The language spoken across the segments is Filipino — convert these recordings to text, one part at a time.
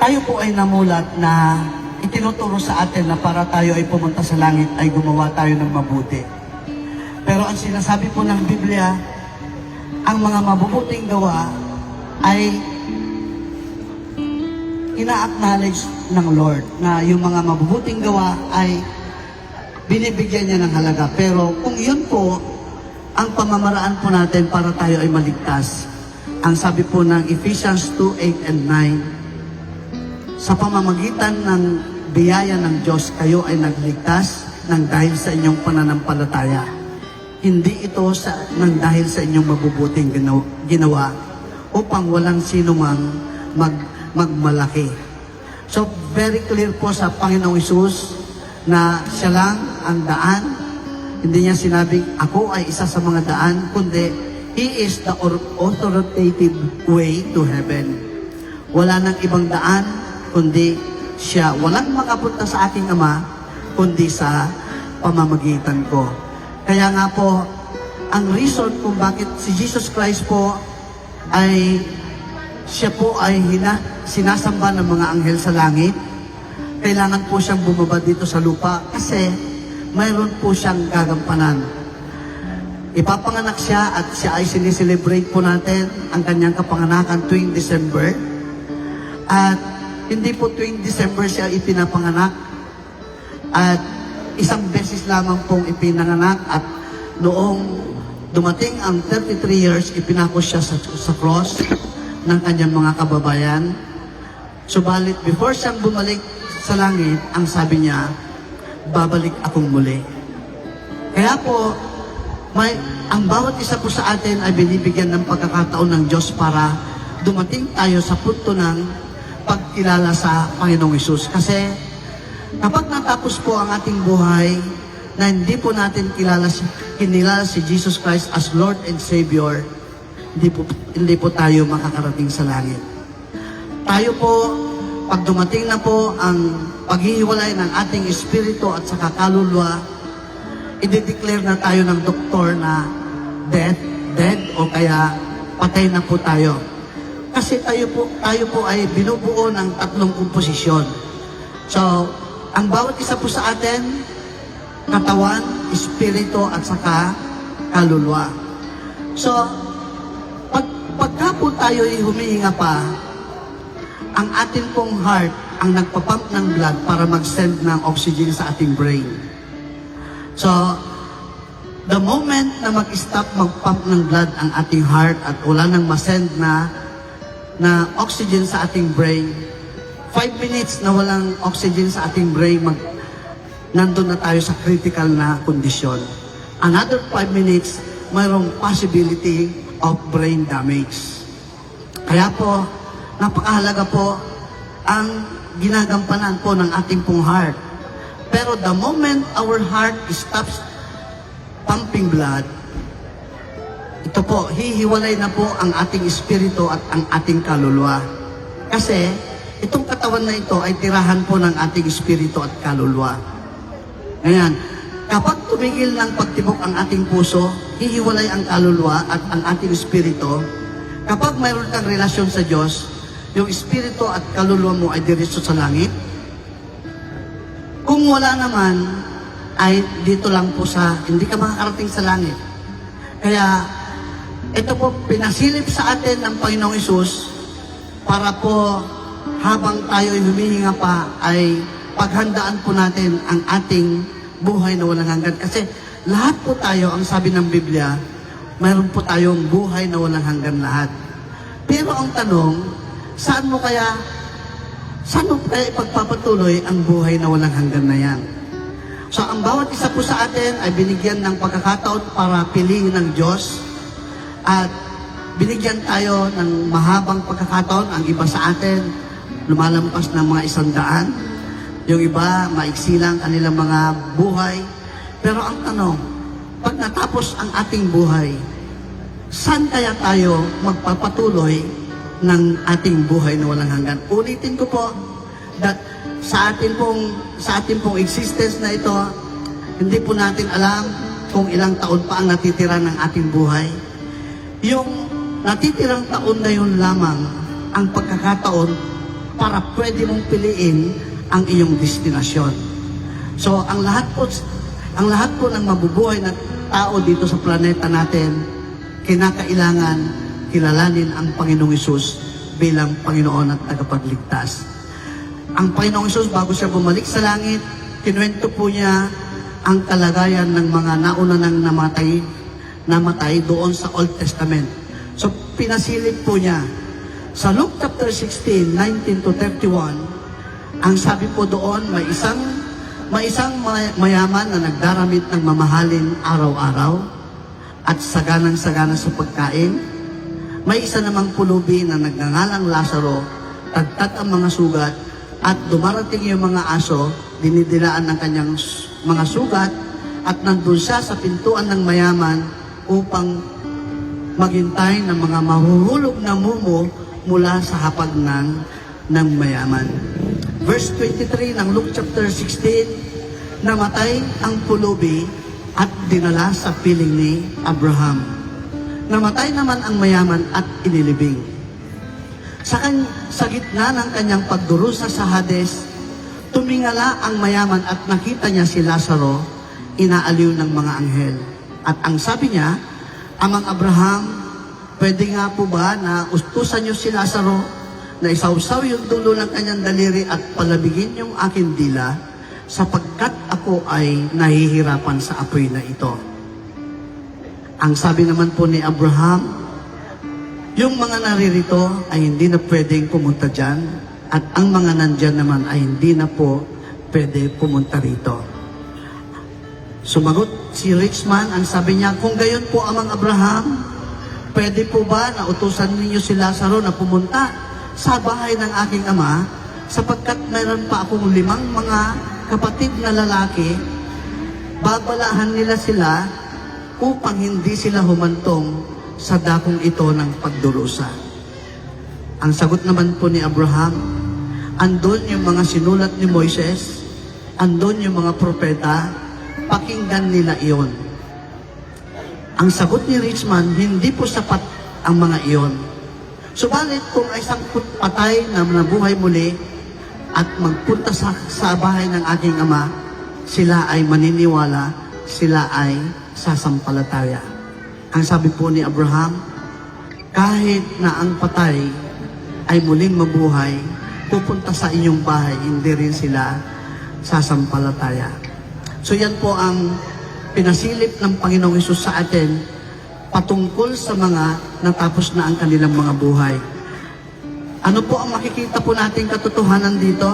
tayo po ay namulat na itinuturo sa atin na para tayo ay pumunta sa langit ay gumawa tayo ng mabuti. Pero ang sinasabi po ng Biblia, ang mga mabubuting gawa ay ina-acknowledge ng Lord na yung mga mabubuting gawa ay binibigyan niya ng halaga. Pero kung yun po ang pamamaraan po natin para tayo ay maligtas, ang sabi po ng Ephesians 2:8 and 9, sa pamamagitan ng biyaya ng Diyos, kayo ay nagligtas ng dahil sa inyong pananampalataya. Hindi ito ng dahil sa inyong mabubuting ginawa upang walang sino mang magmalaki. So, very clear po sa Panginoong Hesus na siya lang ang daan. Hindi niya sinabing, ako ay isa sa mga daan, kundi He is the authoritative way to heaven. Wala nang ibang daan, kundi siya. Walang makapunta sa aking Ama, kundi sa pamamagitan ko. Kaya nga po, ang reason kung bakit si Jesus Christ po ay siya po ay sinasamba ng mga anghel sa langit, kailangan po siyang bumaba dito sa lupa kasi mayroon po siyang gagampanan. Ipapanganak siya at siya ay sineselebrate po natin ang kanyang kapanganakan tuwing December. At hindi po tuwing December siya ipinapanganak. At isang beses lamang pong ipinanganak at noong dumating ang 33 years, ipinako siya sa cross ng kanyang mga kababayan. Subalit, before siyang bumalik sa langit, ang sabi niya, babalik akong muli. Kaya po, ang bawat isa po sa atin ay binibigyan ng pagkakataon ng Diyos para dumating tayo sa punto ng pagkilala sa Panginoong Hesus. Kasi kapag natapos po ang ating buhay na hindi po natin kinilala si Jesus Christ as Lord and Savior, hindi po tayo makakarating sa langit. Tayo po, pag dumating na po ang paghihiwalay ng ating espiritu at saka kaluluwa, i-declare na tayo ng doktor na dead o kaya patay na po tayo. Kasi tayo po ay binubuo ng tatlong komposisyon. So, ang bawat isa po sa atin, katawan, espiritu at saka kaluluwa. So, pagka po tayo ay humihinga pa, ang atin pong heart ang nagpapump ng blood para mag-send ng oxygen sa ating brain. So, the moment na mag-stop mag-pump ng blood ang ating heart at wala nang masend na oxygen sa ating brain, 5 minutes na walang oxygen sa ating brain, nandun na tayo sa critical na kondisyon. Another 5 minutes, mayroong possibility of brain damage. Kaya po, napakahalaga po ang ginagampanan po ng ating pong heart. Pero the moment our heart stops pumping blood, ito po, hihiwalay na po ang ating espiritu at ang ating kaluluwa. Kasi, itong katawan na ito ay tirahan po ng ating espiritu at kaluluwa. Ngayon, kapag tumigil ng pagtibok ang ating puso, hihiwalay ang kaluluwa at ang ating espiritu. Kapag mayroon kang relasyon sa Diyos, yung espiritu at kaluluwa mo ay diretso sa langit. Kung wala naman, ay dito lang po hindi ka makakarating sa langit. Kaya, ito po, pinasilip sa atin ng Panginoong Hesus para po, habang tayo ay humihinga pa, ay paghandaan po natin ang ating buhay na walang hanggan. Kasi lahat po tayo, ang sabi ng Biblia, mayroon po tayong buhay na walang hanggan lahat. Pero ang tanong, saan mo kaya ipagpapatuloy ang buhay na walang hanggan na yan? So, ang bawat isa po sa atin ay binigyan ng pagkakataon para piliin ng Diyos at binigyan tayo ng mahabang pagkakataon. Ang iba sa atin, lumalampas ng mga 100. Yung iba, maiksi lang kanilang mga buhay. Pero ang tanong, pag natapos ang ating buhay, saan kaya tayo magpapatuloy ng ating buhay na walang hanggan? Ulitin ko po, that sa ating pong existence na ito, hindi po natin alam kung ilang taon pa ang natitira ng ating buhay. Yung natitirang taon na yun lamang ang pagkakataon para pwede mong piliin ang iyong destinasyon. So, ang lahat po ng mabubuhay na tao dito sa planeta natin, kinakailangan kilalanin ang Panginoong Hesus bilang Panginoon at tagapagligtas. Ang Panginoong Hesus, bago siya bumalik sa langit, kinuwento po niya ang kalagayan ng mga nauna nang namatay doon sa Old Testament. So, pinasilip po niya. Sa Luke chapter 16, 19 to 31, ang sabi po doon, may isang mayaman na nagdaramit ng mamahalin araw-araw at saganang-sagana sa pagkain. May isa namang pulubi na nagngangalang Lazaro, tagtad ang mga sugat, at dumarating yung mga aso, dinidilaan ng kanyang mga sugat, at nandun siya sa pintuan ng mayaman upang maghintay ng mga mahuhulog na mumo mula sa hapag ng mayaman. Verse 23 ng Luke chapter 16, namatay ang pulubi at dinala sa piling ni Abraham. Namatay naman ang mayaman at inilibing. Sa gitna ng kanyang pagdurusa sa Hades, tumingala ang mayaman at nakita niya si Lazaro, inaaliw ng mga anghel. At ang sabi niya, Amang Abraham, pwede nga po ba na ustusan niyo si Lazaro na isawsaw yung dulo ng kanyang daliri at palabigin yung aking dila sapagkat ako ay nahihirapan sa apoy na ito. Ang sabi naman po ni Abraham, yung mga naririto ay hindi na pwedeng pumunta dyan at ang mga nandyan naman ay hindi na po pwede pumunta rito. Sumagot si rich man, ang sabi niya, kung gayon po Amang Abraham, pwede po ba na utusan ninyo si Lazaro na pumunta sa bahay ng aking ama sapagkat mayroon pa akong 5 mga kapatid na lalaki, babalahan nila sila upang hindi sila humantong sa dakong ito ng pagdurusa. Ang sagot naman po ni Abraham, andun yung mga sinulat ni Moises, andun yung mga propeta, pakinggan nila iyon. Ang sagot ni Richman, hindi po sapat ang mga iyon. Subalit kung ay isang patay na nabuhay muli at magpunta sa bahay ng aking ama, sila ay maniniwala, sila ay sasampalataya. Ang sabi po ni Abraham, kahit na ang patay ay muling mabuhay, pupunta sa inyong bahay, hindi rin sila sasampalataya. So yan po ang pinasilip ng Panginoong Hesus sa atin patungkol sa mga natapos na ang kanilang mga buhay. Ano po ang makikita po nating katotohanan dito?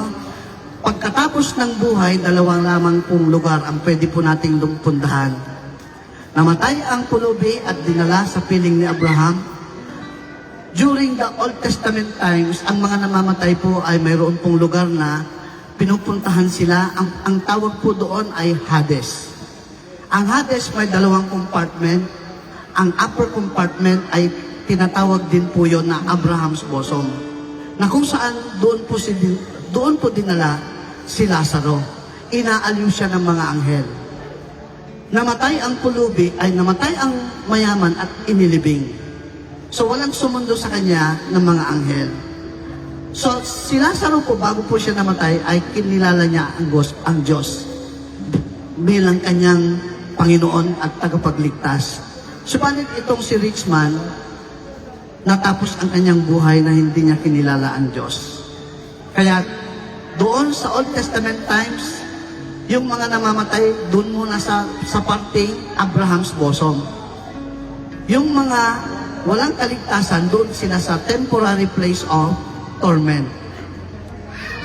Pagkatapos ng buhay, 2 lamang pong lugar ang pwede po nating puntahan. Namatay ang pulubi at dinala sa piling ni Abraham. During the Old Testament times, ang mga namamatay po ay mayroon pong lugar na pinupuntahan sila. Ang tawag po doon ay Hades. Ang Hades may 2 compartment. Ang upper compartment ay tinatawag din po yon na Abraham's bosom, na kung saan doon po dinala si Lazaro. Inaaliw siya ng mga anghel. Namatay ang pulubi, ay namatay ang mayaman at inilibing. So walang sumundo sa kanya ng mga anghel. So si Lazaro po, bago po siya namatay, ay kinilala niya ang Diyos bilang kanyang Panginoon at tagapagligtas. Subalit itong si rich man, natapos ang kanyang buhay na hindi niya kinilala ang Diyos. Kaya doon sa Old Testament times, yung mga namamatay doon muna sa parting Abraham's bosom. Yung mga walang kaligtasan, doon sila sa temporary place of torment.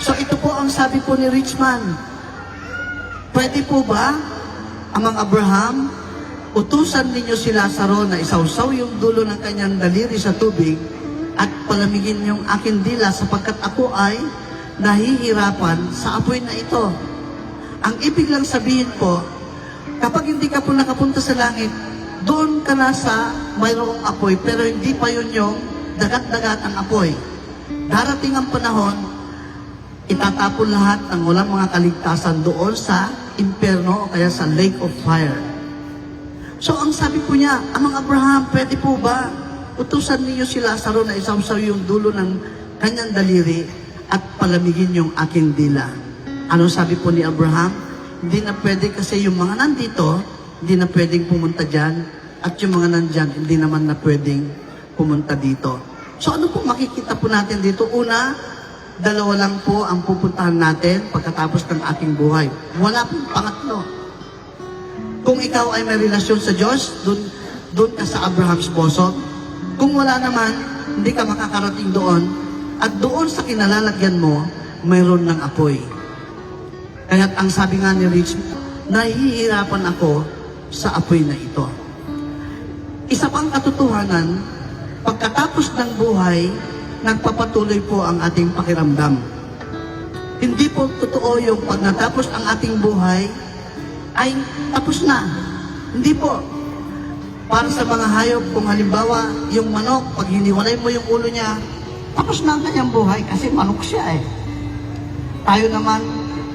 So ito po ang sabi po ni rich man, pwede po ba, Amang Abraham, utusan ninyo si Lazaro na isawsaw yung dulo ng kanyang daliri sa tubig at palamigin yung aking dila sapagkat ako ay nahihirapan sa apoy na ito. Ang ibig lang sabihin po, kapag hindi ka po nakapunta sa langit, doon ka na sa mayroong apoy, pero hindi pa yun yung dagat-dagat ang apoy. Darating ang panahon, itatapon lahat ng walang mga kaligtasan doon sa impyerno o kaya sa lake of fire. So ang sabi po niya, Amang Abraham, pwede po ba utusan niyo si Lazaro na isawsaw yung dulo ng kanyang daliri at palamigin yung aking dila. Ano sabi po ni Abraham? Hindi na pwede kasi yung mga nandito, hindi na pwedeng pumunta dyan, at yung mga nandyan, hindi naman na pwedeng pumunta dito. So ano po makikita po natin dito? Una, dalawa lang po ang pupuntahan natin pagkatapos ng ating buhay. Wala pong pangatlo. Kung ikaw ay may relasyon sa Diyos, doon ka sa Abraham's bosom. Kung wala naman, hindi ka makakarating doon. At doon sa kinalalagyan mo, mayroon ng apoy. Kaya't ang sabi nga ni Rich, nahihirapan ako sa apoy na ito. Isa pang katotohanan, pagkatapos ng buhay, nagpapatuloy po ang ating pakiramdam. Hindi po totoo yung pag natapos ang ating buhay, ay tapos na. Hindi po. Para sa mga hayop, kung halimbawa, yung manok, pag hiniwalay mo yung ulo niya, tapos na ang kanyang buhay kasi manok siya eh. Tayo naman,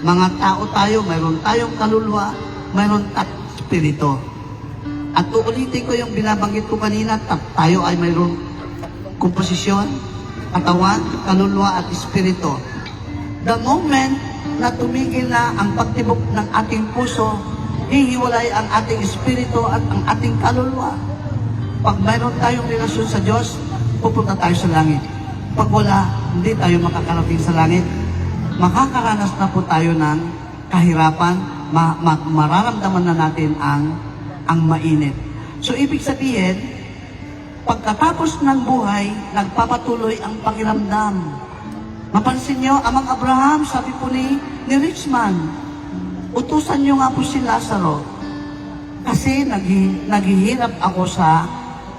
mga tao tayo, mayroon tayong kaluluwa, mayroon tayong espiritu. At uulitin ko yung binabanggit ko kanina, tayo ay mayroon komposisyon, katawan, kaluluwa at espiritu. The moment na tumigil na ang pagtibok ng ating puso, hihiwalay ang ating espiritu at ang ating kaluluwa. Pag mayroon tayong relasyon sa Diyos, pupunta tayo sa langit. Pag wala, hindi tayo makakarating sa langit. Makakaranas na po tayo ng kahirapan, mararamdaman na natin ang mainit. So, ibig sabihin, pagkatapos ng buhay, nagpapatuloy ang pakiramdam. Mapansin nyo, amang Abraham, sabi po ni Richman, utusan nyo nga po si Lazaro kasi naghihirap ako sa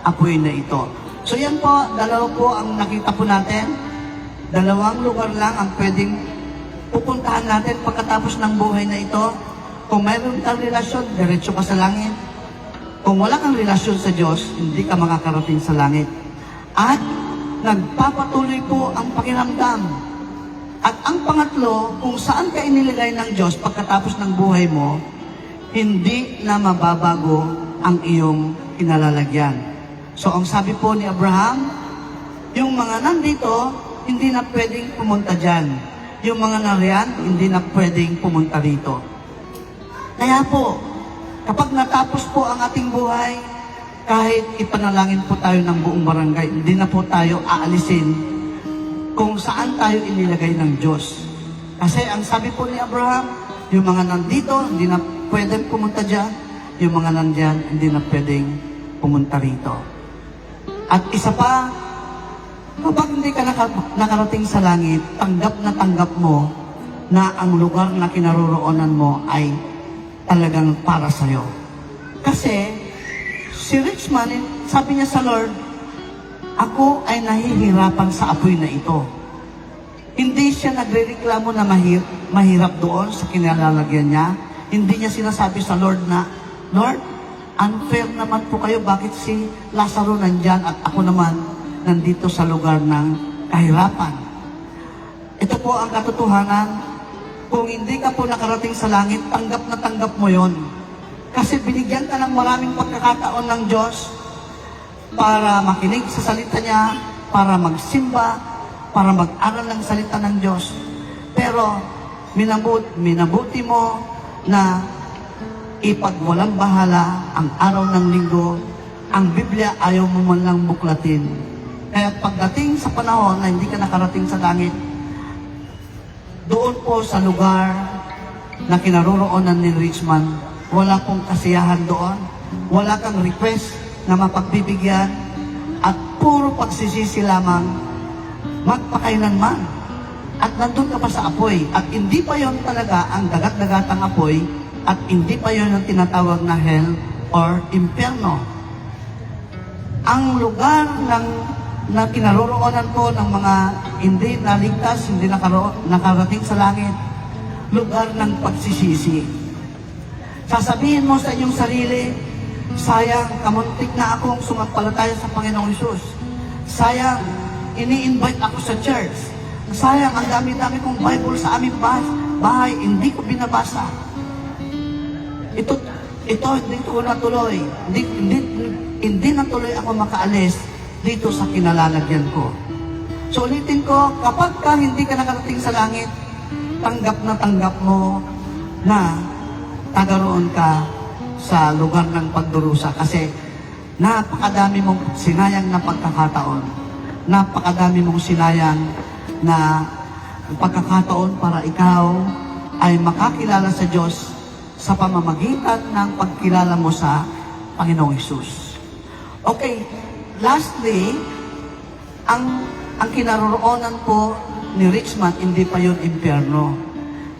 apoy na ito. So yan po, dalawa po ang nakita po natin. Dalawang lugar lang ang pwedeng pupuntahan natin pagkatapos ng buhay na ito. Kung mayroon kang relasyon, diretso ka sa langit. Kung wala kang relasyon sa Diyos, hindi ka makakarating sa langit. At nagpapatuloy po ang pakiramdam. At ang pangatlo, kung saan ka inilagay ng Diyos pagkatapos ng buhay mo, hindi na mababago ang iyong kinalalagyan. So, ang sabi po ni Abraham, yung mga nandito, hindi na pwedeng pumunta dyan. Yung mga nariyan, hindi na pwedeng pumunta rito. Kaya po, kapag natapos po ang ating buhay, kahit ipanalangin po tayo ng buong barangay, hindi na po tayo aalisin kung saan tayo inilagay ng Diyos. Kasi ang sabi po ni Abraham, yung mga nandito, hindi na pwedeng pumunta dyan. Yung mga nandyan, hindi na pwedeng pumunta rito. At isa pa, kapag hindi ka nakarating sa langit, tanggap mo na ang lugar na kinaroroonan mo ay talagang para sa'yo. Kasi, si Richman, sabi niya sa Lord, ako ay nahihirapan sa apoy na ito. Hindi siya nagrereklamo na mahirap doon sa kinalalagyan niya. Hindi niya sinasabi sa Lord na, Lord, unfair naman po kayo, bakit si Lazaro nandyan at ako naman nandito sa lugar ng kahirapan. Ito po ang katotohanan. Kung hindi ka po nakarating sa langit, tanggap na tanggap mo yon. Kasi binigyan ka ng maraming pagkakataon ng Diyos para makinig sa salita niya, para magsimba, para mag-aral ng salita ng Diyos. Pero minabuti mo na ipagwalang bahala ang araw ng linggo, ang Biblia ayaw mo man lang buklatin. Kaya pagdating sa panahon na hindi ka nakarating sa langit, doon po sa lugar na kinaroroonan ni Richman, wala pong kasiyahan doon, wala kang request na mapagbibigyan, at puro pagsisisi lamang, magpakailanman. At nandun ka pa sa apoy, at hindi pa yon talaga ang dagat-dagatang apoy, at hindi pa yon ang tinatawag na hell or impyerno. Ang lugar na kinaroroonan ko ng mga hindi naligtas, hindi nakarating sa langit, lugar ng pagsisisi. Sasabihin mo sa inyong sarili, sayang, kamuntik na akong sumampalataya sa Panginoong Hesus. Sayang, ini-invite ako sa church. Sayang, ang dami-dami kong Bible sa aming bahay, hindi ko binabasa. Ito hindi ko natuloy. Hindi natuloy ako makaalis dito sa kinalalagyan ko. So ulitin ko, kapag ka hindi ka nakarating sa langit, tanggap na tanggap mo na tagaroon ka sa lugar ng pagdurusa kasi napakadami mong sinayang na pagkakataon. Napakadami mong sinayang na pagkakataon para ikaw ay makakilala sa Diyos sa pamamagitan ng pagkilala mo sa Panginoong Hesus. Okay, lastly, ang kinaroroonan po ni Richmond, hindi pa yun impyerno.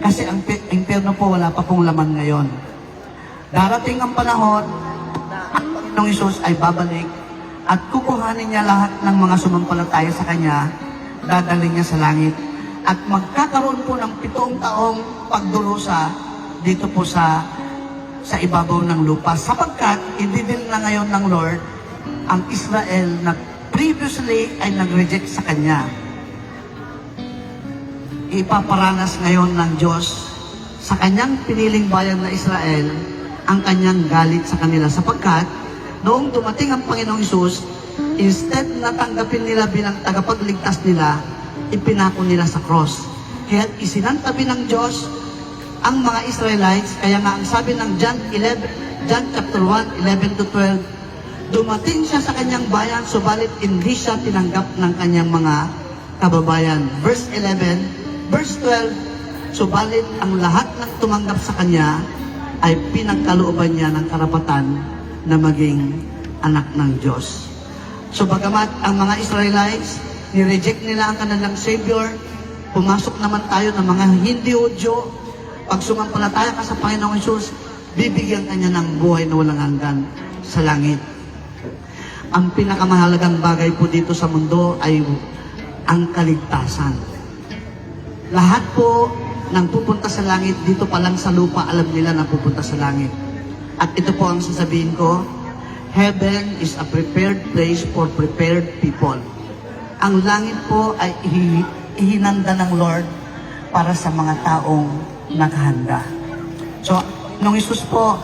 Kasi ang impyerno po wala pa pong laman ngayon. Darating ang panahon na ang Panginoong Hesus ay babalik at kukuhanin niya lahat ng mga sumampalataya sa Kanya, dadalhin niya sa langit. At magkakaroon po ng 7 taong pagdurusa dito po sa ibabaw ng lupa. Sapagkat, ididil na ngayon ng Lord ang Israel na previously ay nag-reject sa Kanya. Ipaparanas ngayon ng Diyos sa Kanyang piniling bayan na Israel ang Kanyang galit sa kanila. Sapagkat, noong dumating ang Panginoong Hesus, instead na tanggapin nila bilang tagapagligtas nila, ipinako nila sa cross. Kaya isinantabi ng Diyos ang mga Israelites, kaya nga ang sabi ng John chapter 1, 11 to 12, dumating siya sa kanyang bayan, subalit hindi siya tinanggap ng kanyang mga kababayan. Verse 11, verse 12, subalit ang lahat ng tumanggap sa kanya ay pinagkalooban niya ng karapatan na maging anak ng Diyos. So bagamat ang mga Israelites, nireject nila ang kanilang Savior, pumasok naman tayo ng mga hindi Hudyo, pag sumampalataya ka sa Panginoong Hesus, bibigyan ka niya ng buhay na walang hanggan sa langit. Ang pinakamahalagang bagay po dito sa mundo ay ang kaligtasan. Lahat po ng pupunta sa langit, dito pa lang sa lupa, alam nila na pupunta sa langit. At ito po ang sasabihin ko, heaven is a prepared place for prepared people. Ang langit po ay ihinanda ng Lord para sa mga taong naghanda. So, nung Hesus po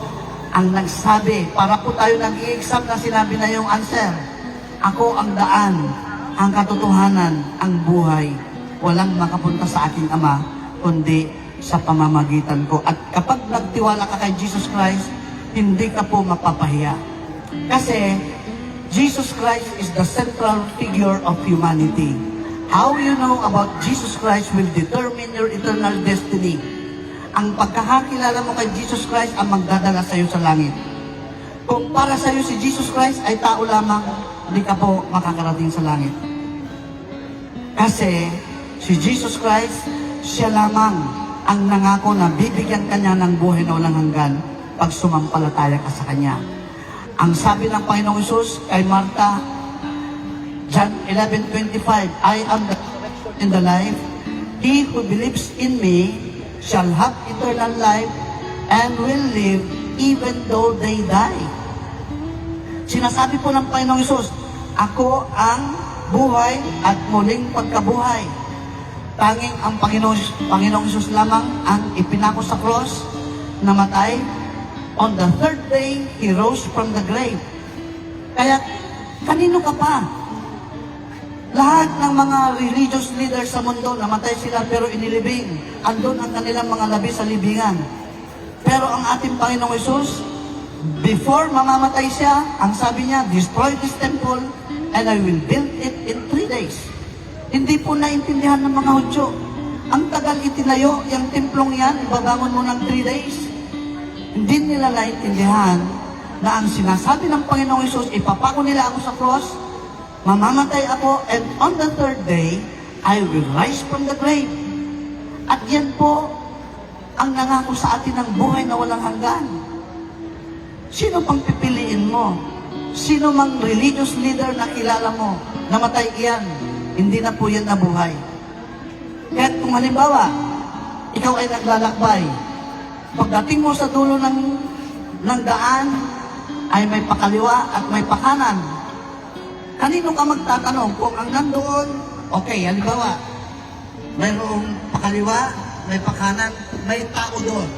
ang nagsabi, para po tayo nag-i-exam na sinabi na yung answer. Ako ang daan, ang katotohanan, ang buhay. Walang makapunta sa aking Ama, kundi sa pamamagitan ko. At kapag nagtiwala ka kay Jesus Christ, hindi ka po mapapahiya. Kasi, Jesus Christ is the central figure of humanity. How you know about Jesus Christ will determine your eternal destiny. Ang pagkakakilala mo kay Jesus Christ ang magdadala sa iyo sa langit. Kung para sa iyo si Jesus Christ ay tao lamang, hindi ka po makakarating sa langit. Kasi si Jesus Christ, siya lamang ang nangako na bibigyan kanya ng buhay na walang hanggan pag sumampalataya ka sa Kanya. Ang sabi ng Panginoong Hesus kay Martha, John 11:25, I am the resurrection and the life. He who believes in me shall have eternal life and will live even though they die. Sinasabi po ng Panginoong Hesus, ako ang buhay at muling pagkabuhay. Tanging ang Panginoong Hesus lamang ang ipinako sa cross, namatay. On the third day, He rose from the grave. Kaya, kanino ka pa? Lahat ng mga religious leaders sa mundo, namatay sila pero inilibing. Andun ang kanilang mga labi sa libingan. Pero ang ating Panginoong Hesus, before mamamatay siya, ang sabi niya, destroy this temple and I will build it in 3 days. Hindi po naintindihan ng mga Hudyo. Ang tagal itinayo, yung templong yan, ibabangon mo ng 3 days. Hindi nila naintindihan na ang sinasabi ng Panginoong Hesus, ipapako nila ako sa cross, mamamatay ako, and on the third day, I will rise from the grave. At yan po ang nangako sa atin ng buhay na walang hanggan. Sino pang pipiliin mo? Sino mang religious leader na kilala mo, namatay iyan, hindi na po yan nabuhay. Kaya kung halimbawa, ikaw ay naglalakbay, pagdating mo sa dulo ng daan, ay may pakaliwa at may pakanan. Kanino ka magtatanong? Kung ang nandoon, okay, halimbawa, mayroong pakaliwa, may pakanan, may tao doon.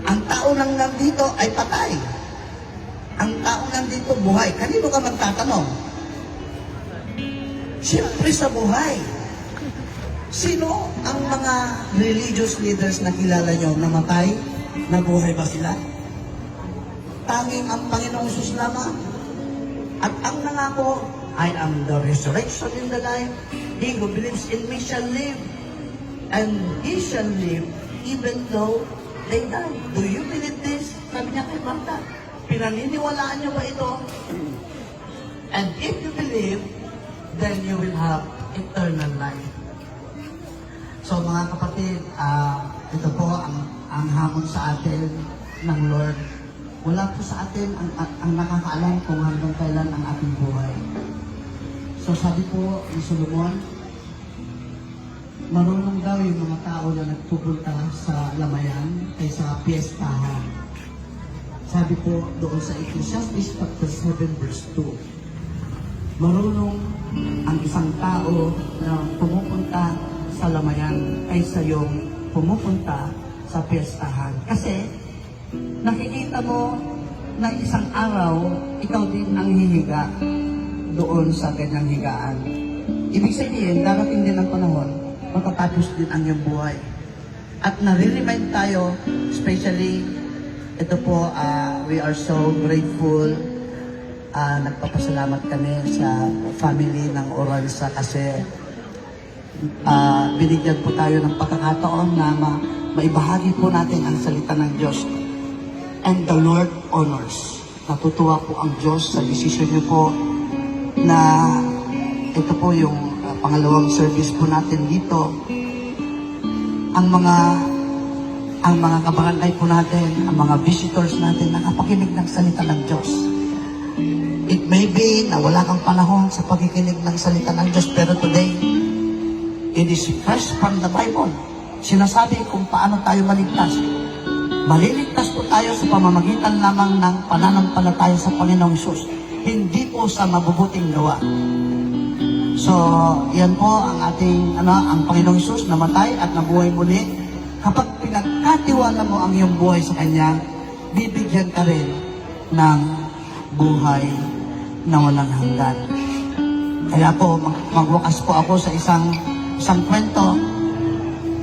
Ang tao nang nandito ay patay. Ang tao nandito buhay. Kanino ka magtatanong? Siyempre sa buhay. Sino ang mga religious leaders na kilala nyo namatay? Nabuhay ba sila? Tanging ang Panginoong Sus lamang. At ang nangako, I am the resurrection in the life. He who believes in me shall live. And he shall live even though they die. Do you believe this? Sabi niya kay Martha, pinaniniwalaan niyo ba ito? And if you believe, then you will have eternal life. So mga kapatid, ito po ang hamon sa atin ng Lord. Wala po sa atin ang nakakaalam kung hanggang kailan ang ating buhay. So sabi po ni Solomon, marunong daw yung mga tao na nagpupunta sa lamayan kaysa piyestahan. Sabi po doon sa Ecclesiastes chapter 7 verse 2, marunong ang isang tao na pumupunta sa lamayan kaysa yung pumupunta sa piyestahan. Kasi nakikita mo na isang araw, ikaw din ang hihiga doon sa ganyang higaan. Ibig sabihin, darating din ang panahon, matatapos din ang iyong buhay. At nare-remind tayo, especially, ito po, we are so grateful. Nagpapasalamat kami sa family ng Oranza kasi binigyan po tayo ng pagkakataon na maibahagi po natin ang salita ng Diyos. And the Lord honors. Natutuwa po ang Diyos sa decision niyo po na ito po yung pangalawang service po natin dito. Ang mga kabarangay po natin, ang mga visitors natin, nakapakinig ng salita ng Diyos. It may be na wala kang panahon sa pagkikinig ng salita ng Diyos, pero today, it is fresh from the Bible. Sinasabi kung paano tayo maligtas. Maliligtas po tayo sa pamamagitan lamang ng pananampalataya sa Panginoong Hesus. Hindi po sa mabubuting gawa. So, yan po ang ating, ang Panginoong Hesus namatay at nabuhay muli. Kapag pinagkatiwala mo ang iyong buhay sa Kanya, bibigyan ka rin ng buhay na walang hanggan. Kaya po, magwakas po ako sa isang kwento.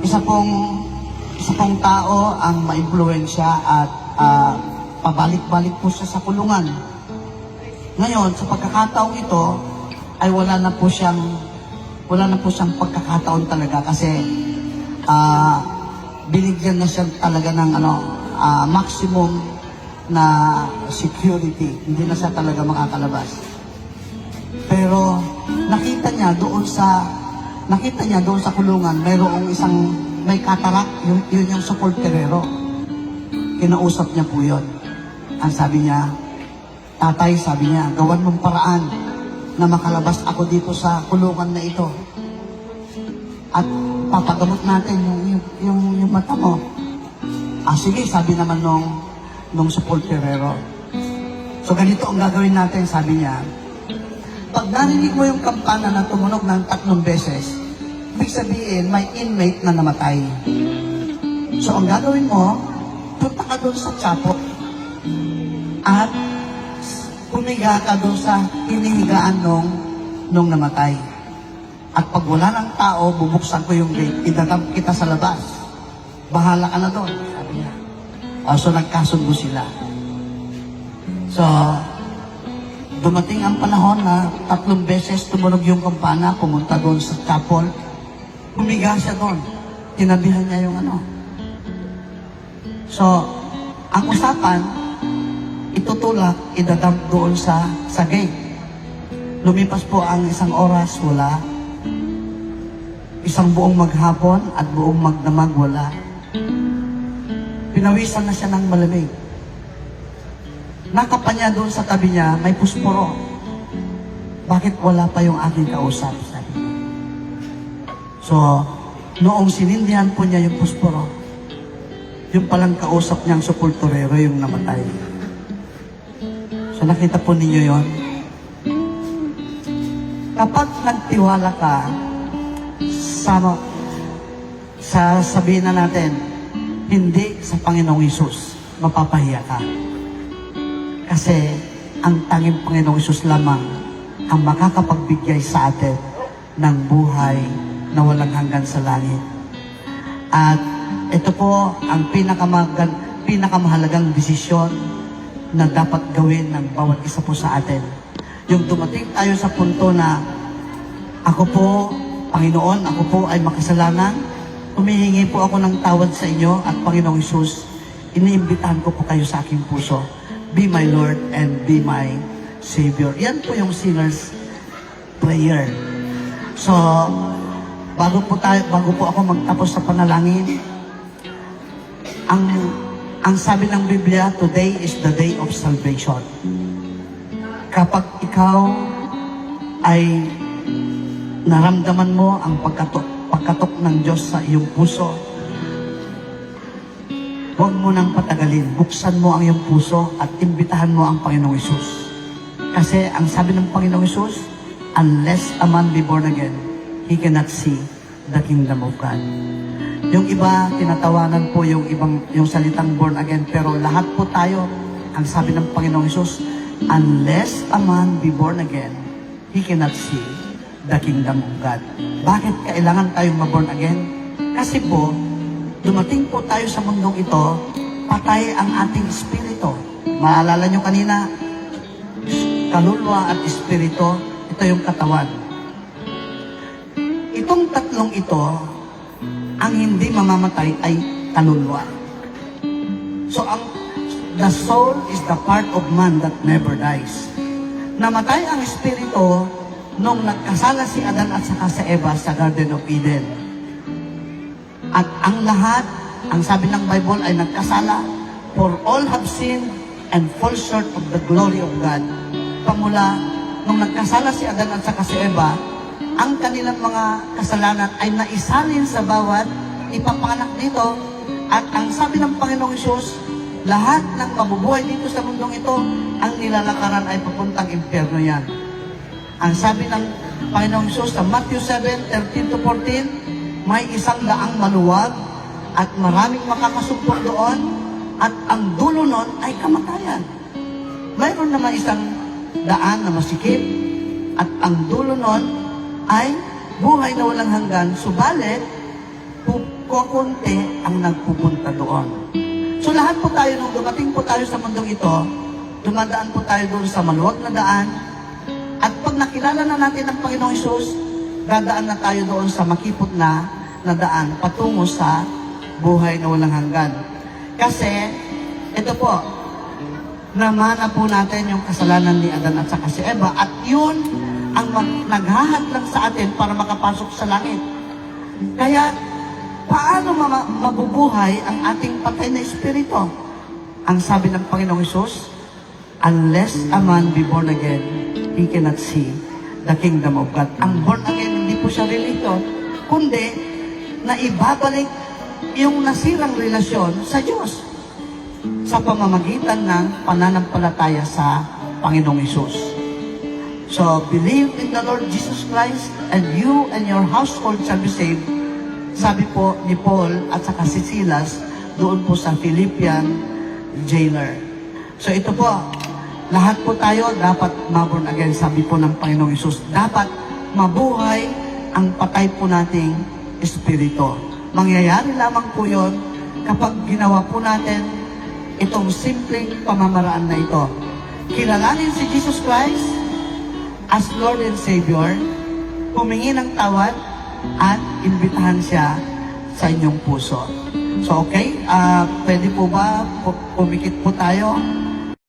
Isa pong tao ang maimpluwensya at pabalik-balik po siya sa kulungan. Ngayon, sa pagkakataong ito, ay wala na po siyang pagkakataon talaga kasi binigyan na siya talaga ng maximum na security. Hindi na siya talaga makakalabas. Pero nakita niya doon sa kulungan, mayroong may katarak, yun yung supporterero. Kinausap niya po yun. Ang sabi niya, tatay, sabi niya, gawan mong paraan na makalabas ako dito sa kulungan na ito. At papagamot natin yung mata mo. Sige, sabi naman nung supporterero. So ganito ang gagawin natin, sabi niya. Pag narinig mo yung kampana na tumunog ng 3 beses, ibig sabihin, may inmate na namatay. So, ang gagawin mo, punta ka doon sa chapel at humiga ka doon sa hinihigaan nung namatay. At pag wala ng tao, bubuksan ko yung gate, idadam kita sa labas. Bahala ka na doon, sabi niya. So, nagkasundo sila. So, dumating ang panahon na 3 beses tumunog yung kampana, pumunta doon sa chapel, humiga siya doon. Tinabihan niya yung So, ang usapan, itutulak, idadamp doon sa gate. Lumipas po ang 1 oras, wala. 1 buong maghapon at buong magdamag, wala. Pinawisan na siya ng malamig. Nakapa niya doon sa tabi niya, may pusporo. Bakit wala pa yung aking kausap? Sabi niya. So, noong sinindihan po niya yung pusporo, yung palang kausap niyang supulturero yung namatay. So, nakita po ninyo yon. Kapag nagtiwala ka sa sabihin na natin, hindi sa Panginoong Hesus, mapapahiya ka. Kasi ang tanging Panginoong Hesus lamang ang makakapagbigay sa atin ng buhay na walang hanggan sa langit. At ito po ang pinakamahalagang desisyon na dapat gawin ng bawat isa po sa atin. Yung dumating tayo sa punto na ako po, Panginoon, ako po ay makasalanan, humihingi po ako ng tawad sa inyo at Panginoong Hesus, iniimbitahan ko po kayo sa aking puso. Be my Lord and be my Savior. Yan po yung sinner's prayer. So, bago po ako magtapos sa panalangin, ang sabi ng Biblia, today is the day of salvation. Kapag ikaw ay naramdaman mo ang pagkatok ng Diyos sa iyong puso, huwag mo nang patagalin. Buksan mo ang iyong puso at imbitahan mo ang Panginoong Hesus. Kasi ang sabi ng Panginoong Hesus, unless a man be born again, he cannot see the kingdom of God. Yung iba, tinatawanan po yung salitang born again, pero lahat po tayo, ang sabi ng Panginoong Hesus, unless a man be born again, he cannot see the kingdom of God. Bakit kailangan tayong ma-born again? Kasi po, dumating po tayo sa mundong ito, patay ang ating espiritu. Maalala nyo kanina, kaluluwa at espiritu, ito yung katawan. Itong tatlong ito, ang hindi mamamatay ay kaluluwa. So, the soul is the part of man that never dies. Namatay ang espiritu nung nagkasala si Adan at saka si Eva sa Garden of Eden. At ang lahat, ang sabi ng Bible ay nagkasala, for all have sinned and fall short of the glory of God. Pamula, nung nagkasala si Adan at saka si Eva, ang kanilang mga kasalanan ay naisalin sa bawat ipapanganak dito. At ang sabi ng Panginoong Hesus, lahat ng mabubuhay dito sa mundong ito, ang nilalakaran ay papuntang impyerno yan. Ang sabi ng Panginoong Hesus sa Matthew 7:13-14, may isang daang maluwag at maraming makakasumpong doon at ang dulo nun ay kamatayan. Mayroon naman isang daan na masikip at ang dulo nun ay buhay na walang hanggan, subalit kukunti ang nagpupunta doon. So lahat po tayo, nung dumating po tayo sa mundong ito, dumadaan po tayo doon sa maluwag na daan, at pag nakilala na natin ang Panginoong Hesus, dadaan na tayo doon sa makipot na daan patungo sa buhay na walang hanggan. Kasi, ito po, namana po natin yung kasalanan ni Adan at saka si Eva, at yun ang naghahadlang sa atin para makapasok sa langit. Kaya, paano mabubuhay ang ating patay na espiritu? Ang sabi ng Panginoong Hesus, unless a man be born again, he cannot see the kingdom of God. Ang born again, hindi po siya religion, kundi na ibabalik yung nasirang relasyon sa Diyos sa pamamagitan ng pananampalataya sa Panginoong Hesus. So, believe in the Lord Jesus Christ and you and your household shall be saved. Sabi po ni Paul at saka si Silas doon po sa Philippian jailer. So ito po, lahat po tayo dapat ma-born again, sabi po ng Panginoong Hesus. Dapat mabuhay ang patay po nating espiritu. Mangyayari lamang po yun kapag ginawa po natin itong simpleng pamamaraan na ito. Kilalanin si Jesus Christ as Lord and Savior, humingi ng tawad, at imbitahan siya sa inyong puso. So, okay, pwede po ba pumikit po tayo?